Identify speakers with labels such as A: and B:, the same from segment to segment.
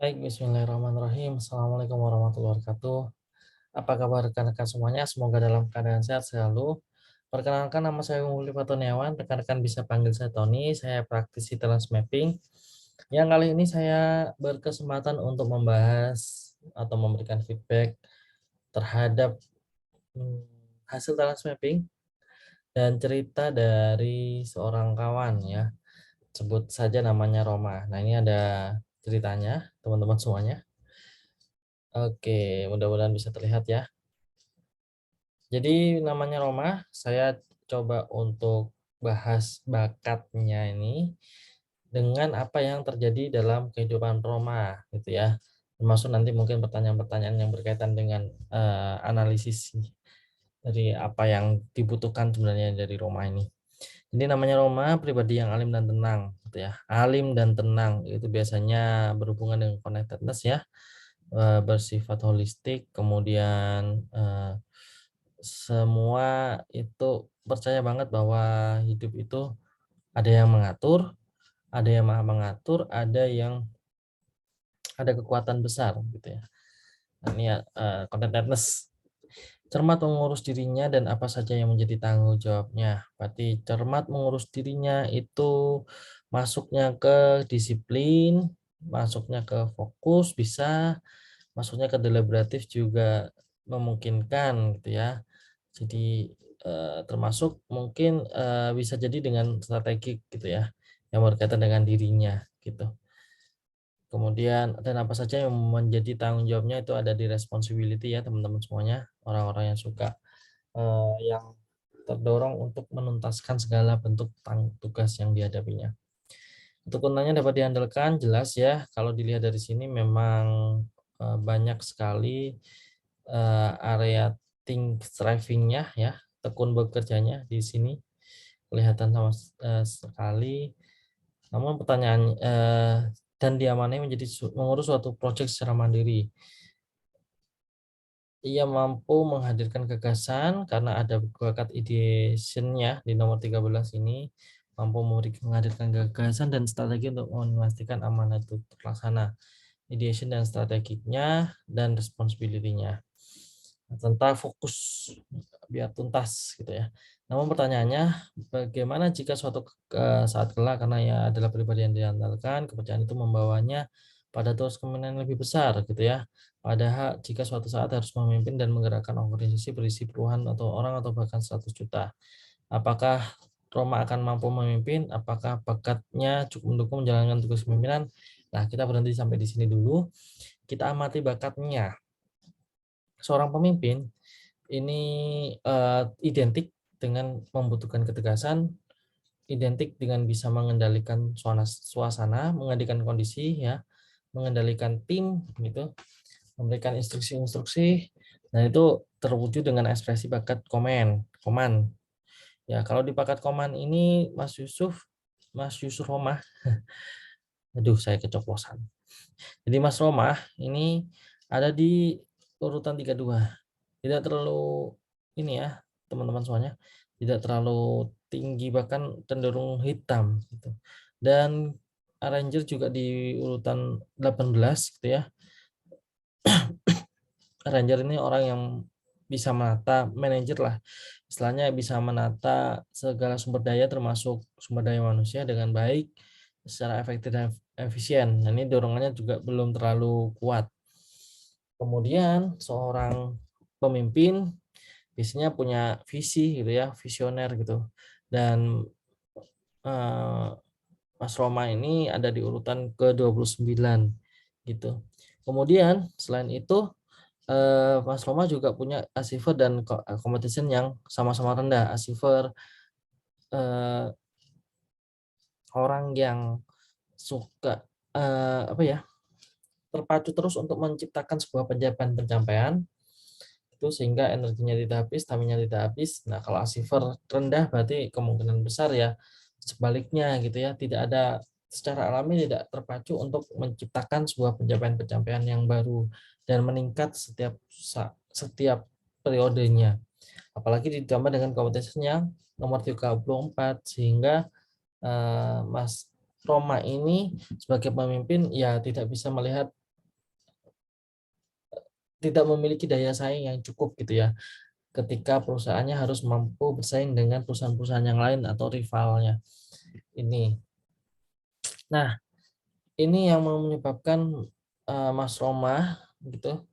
A: Baik, bismillahirrahmanirrahim. Assalamualaikum warahmatullahi wabarakatuh. Apa kabar rekan-rekan semuanya? Semoga dalam keadaan sehat selalu. Perkenalkan, nama saya Uli Fatoniawan. Rekan-rekan bisa panggil saya Tony. Saya praktisi talent mapping. Yang kali ini saya berkesempatan untuk membahas atau memberikan feedback terhadap hasil talent mapping dan cerita dari seorang kawan ya. Sebut saja namanya Roma. Nah, ini ada ceritanya, teman-teman semuanya. Oke, mudah-mudahan bisa terlihat ya. Jadi namanya Roma, saya coba untuk bahas bakatnya ini dengan apa yang terjadi dalam kehidupan Roma gitu ya. Termasuk nanti mungkin pertanyaan-pertanyaan yang berkaitan dengan analisis dari apa yang dibutuhkan sebenarnya dari Roma ini. Jadi namanya Roma, pribadi yang alim dan tenang gitu ya. Alim dan tenang itu biasanya berhubungan dengan connectedness ya, bersifat holistik, kemudian semua itu percaya banget bahwa hidup itu ada yang mengatur, ada yang maha mengatur, ada kekuatan besar gitu ya. Nah, ini ya contentedness. Cermat mengurus dirinya dan apa saja yang menjadi tanggung jawabnya. Berarti cermat mengurus dirinya itu masuknya ke disiplin, masuknya ke fokus bisa, masuknya ke deliberatif juga memungkinkan gitu ya. Jadi termasuk mungkin bisa jadi dengan strategik gitu ya, yang berkaitan dengan dirinya gitu. Kemudian dan apa saja yang menjadi tanggung jawabnya itu ada di responsibility ya teman-teman semuanya, orang-orang yang suka yang terdorong untuk menuntaskan segala bentuk tugas yang dihadapinya. Ketekunannya dapat diandalkan, jelas ya. Kalau dilihat dari sini memang banyak sekali area think striving-nya ya, tekun bekerjanya di sini kelihatan sama sekali. Namun pertanyaan dan diamanai menjadi mengurus suatu proyek secara mandiri. Ia mampu menghadirkan gagasan karena ada bakat ideation-nya di nomor 13 ini, mampu menghadirkan gagasan dan strategi untuk memastikan amanah itu terlaksana. Ideation dan strateginya dan responsibility-nya. Tentang fokus biar tuntas gitu ya. Namun pertanyaannya, bagaimana jika suatu saat kelak karena ya adalah pribadi yang diandalkan, kepercayaan itu membawanya pada terus kemungkinan lebih besar gitu ya. Padahal jika suatu saat harus memimpin dan menggerakkan organisasi berisi puluhan atau orang atau bahkan 100 juta. Apakah Roma akan mampu memimpin? Apakah bakatnya cukup mendukung menjalankan tugas pemimpinan? Nah, kita berhenti sampai di sini dulu. Kita amati bakatnya. Seorang pemimpin ini identik dengan membutuhkan ketegasan, identik dengan bisa mengendalikan suasana, mengendalikan kondisi ya, mengendalikan tim gitu, memberikan instruksi-instruksi, dan itu terwujud dengan ekspresi bakat koman. Ya, kalau di bakat koman ini Mas Yusuf Romah, aduh saya keceplosan. Jadi Mas Romah ini ada di urutan 32. Tidak terlalu ini ya, teman-teman semuanya, tidak terlalu tinggi bahkan cenderung hitam gitu. Dan Arranger juga di urutan 18 gitu ya. Arranger ini orang yang bisa menata manajer lah. Istilahnya bisa menata segala sumber daya termasuk sumber daya manusia dengan baik secara efektif dan efisien. Nah, ini dorongannya juga belum terlalu kuat. Kemudian seorang pemimpin biasanya punya visi gitu ya, visioner gitu. Dan eh, Mas Roma ini ada di urutan ke-29 gitu. Kemudian selain itu Mas Roma juga punya achiever dan competition yang sama-sama rendah. Achiever eh, orang yang suka apa ya, terpacu terus untuk menciptakan sebuah pencapaian itu sehingga energinya tidak habis, stamina tidak habis. Nah, kalau achiever rendah berarti kemungkinan besar ya sebaliknya gitu ya, tidak ada secara alami tidak terpacu untuk menciptakan sebuah pencapaian-pencapaian yang baru dan meningkat setiap periodenya. Apalagi ditambah dengan kompetisinya nomor 34 sehingga Mas Roma ini sebagai pemimpin ya tidak bisa melihat tidak memiliki daya saing yang cukup gitu ya, ketika perusahaannya harus mampu bersaing dengan perusahaan-perusahaan yang lain atau rivalnya ini. Nah, ini yang menyebabkan Mas Roma gitu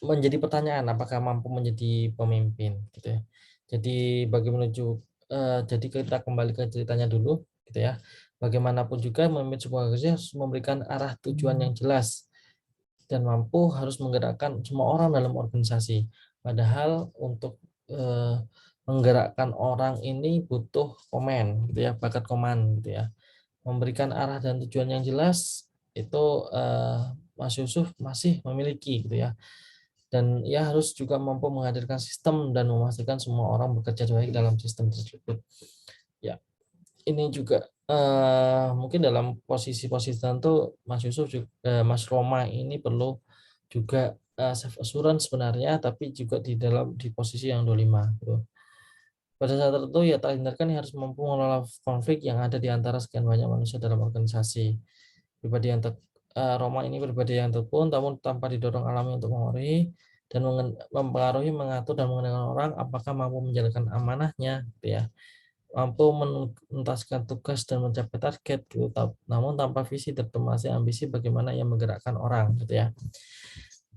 A: menjadi pertanyaan apakah mampu menjadi pemimpin gitu ya. Jadi bagi menuju jadi kita kembali ke ceritanya dulu gitu ya. Bagaimanapun juga memimpin sebuah organisasi harus memberikan arah tujuan yang jelas dan mampu harus menggerakkan semua orang dalam organisasi. Padahal untuk menggerakkan orang ini butuh komen gitu ya, bakat koman gitu ya. Memberikan arah dan tujuan yang jelas itu Mas Yusuf masih memiliki gitu ya. Dan ia harus juga mampu menghadirkan sistem dan memastikan semua orang bekerja baik dalam sistem tersebut. Ya, ini juga mungkin dalam posisi-posisi tertentu Mas Yusuf juga, Mas Roma ini perlu juga self assurance sebenarnya, tapi juga di posisi yang 25 gitu. Pada saat tertentu ya tak hindarkan harus mampu mengelola konflik yang ada di antara sekian banyak manusia dalam organisasi. Pribadi yang Roma ini pribadi yang tekun, namun tanpa didorong alami untuk mengaruhi dan mempengaruhi, mengatur dan mengenalkan orang, apakah mampu menjalankan amanahnya, gitu ya. Mampu menuntaskan tugas dan mencapai target, gitu. Namun tanpa visi determinasi ambisi, bagaimana ia menggerakkan orang, gitu ya.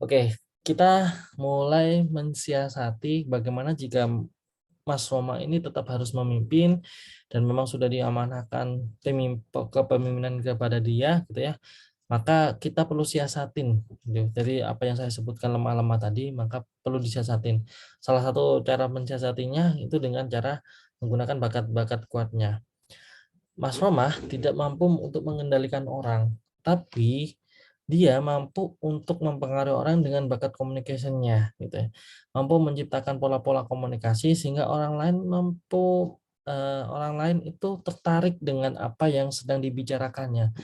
A: Oke, kita mulai mensiasati bagaimana jika Mas Roma ini tetap harus memimpin dan memang sudah diamanahkan kepemimpinan kepada dia gitu ya, maka kita perlu siasatin gitu. Jadi apa yang saya sebutkan lemah-lemah tadi maka perlu disiasatin. Salah satu cara mensiasatinya itu dengan cara menggunakan bakat-bakat kuatnya. Mas Roma tidak mampu untuk mengendalikan orang, tapi dia mampu untuk mempengaruhi orang dengan bakat communication-nya gitu ya. Mampu menciptakan pola-pola komunikasi sehingga orang lain itu tertarik dengan apa yang sedang dibicarakannya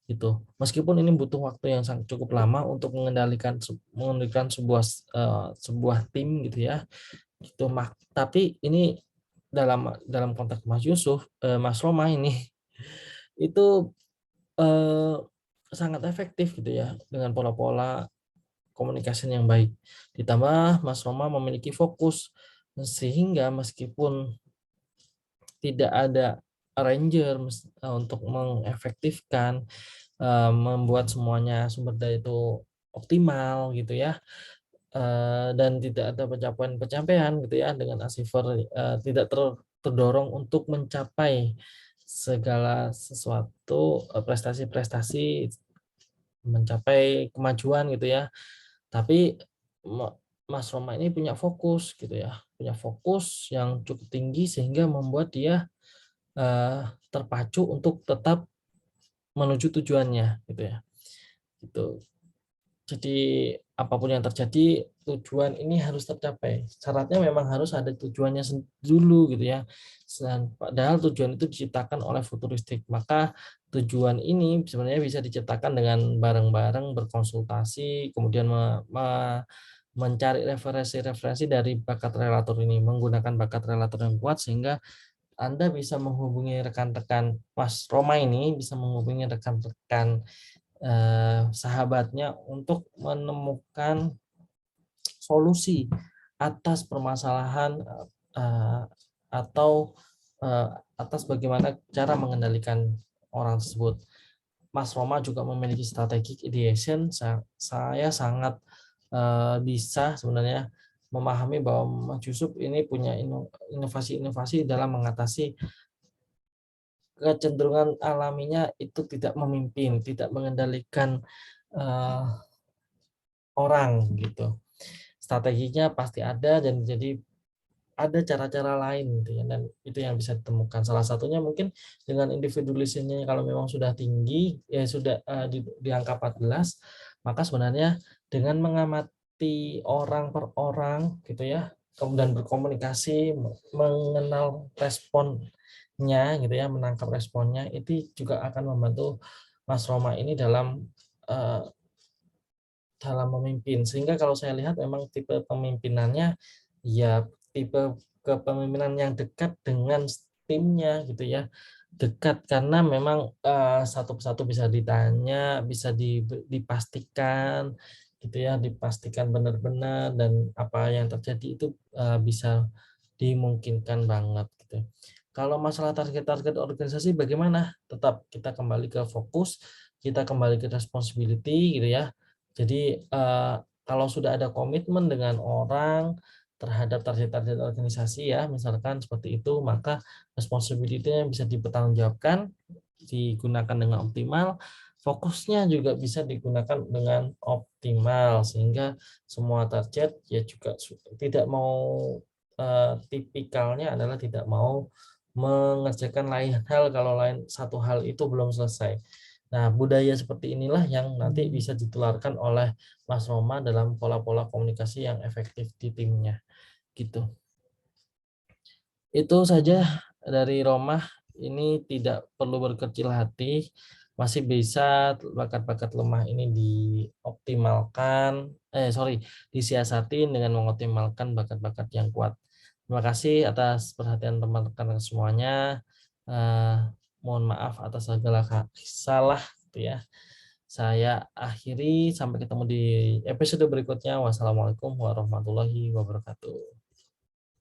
A: gitu. Meskipun ini butuh waktu yang sangat cukup lama untuk mengendalikan sebuah tim gitu ya. Gitu. Tapi ini dalam konteks Mas Yusuf, Mas Roma ini itu eh, sangat efektif gitu ya dengan pola-pola komunikasi yang baik. Ditambah Mas Roma memiliki fokus sehingga meskipun tidak ada arranger untuk mengefektifkan membuat semuanya sumber daya itu optimal gitu ya, dan tidak ada pencapaian-pencapaian gitu ya dengan Asifer tidak terdorong untuk mencapai segala sesuatu prestasi-prestasi mencapai kemajuan gitu ya. Tapi Mas Roma ini punya fokus gitu ya, punya fokus yang cukup tinggi sehingga membuat dia terpacu untuk tetap menuju tujuannya gitu ya. Gitu. Jadi apapun yang terjadi tujuan ini harus tercapai. Syaratnya memang harus ada tujuannya dulu gitu ya. Padahal tujuan itu diciptakan oleh futuristik. Maka tujuan ini sebenarnya bisa diciptakan dengan bareng-bareng berkonsultasi, kemudian mencari referensi-referensi dari bakat relator ini, menggunakan bakat relator yang kuat sehingga Anda bisa menghubungi rekan-rekan Mas Roma ini, bisa menghubungi rekan-rekan sahabatnya untuk menemukan solusi atas permasalahan atau atas bagaimana cara mengendalikan orang tersebut. Mas Roma juga memiliki strategi ideation. Saya sangat bisa sebenarnya memahami bahwa Mas Yusuf ini punya inovasi-inovasi dalam mengatasi kecenderungan alaminya itu tidak memimpin, tidak mengendalikan orang gitu. Strateginya pasti ada dan jadi ada cara-cara lain gitu ya, dan itu yang bisa ditemukan. Salah satunya mungkin dengan individualismenya kalau memang sudah tinggi ya sudah di angka 14, maka sebenarnya dengan mengamati orang per orang gitu ya, kemudian berkomunikasi, mengenal responnya gitu ya, menangkap responnya itu juga akan membantu Mas Roma ini eh, dalam memimpin. Sehingga kalau saya lihat memang tipe pemimpinannya ya tipe kepemimpinan yang dekat dengan timnya gitu ya. dekat karena memang, satu persatu bisa ditanya, bisa dipastikan gitu ya, dipastikan benar-benar dan apa yang terjadi itu, bisa dimungkinkan banget gitu. Kalau masalah target-target organisasi bagaimana? Tetap kita kembali ke fokus, kita kembali ke responsibility gitu ya. Jadi, kalau sudah ada komitmen dengan orang terhadap target-target organisasi ya, misalkan seperti itu, maka responsibility-nya bisa dipertanggungjawabkan, digunakan dengan optimal, fokusnya juga bisa digunakan dengan optimal, sehingga semua target ya juga tidak mau, tipikalnya adalah tidak mau mengerjakan lain hal kalau satu hal itu belum selesai. Nah, budaya seperti inilah yang nanti bisa ditularkan oleh Mas Roma dalam pola-pola komunikasi yang efektif di timnya, gitu. Itu saja dari Roma, ini tidak perlu berkecil hati, masih bisa bakat-bakat lemah ini dioptimalkan, disiasatin dengan mengoptimalkan bakat-bakat yang kuat. Terima kasih atas perhatian teman-teman semuanya, mohon maaf atas segala salah gitu ya. Saya akhiri, sampai ketemu di episode berikutnya. Wassalamualaikum warahmatullahi wabarakatuh.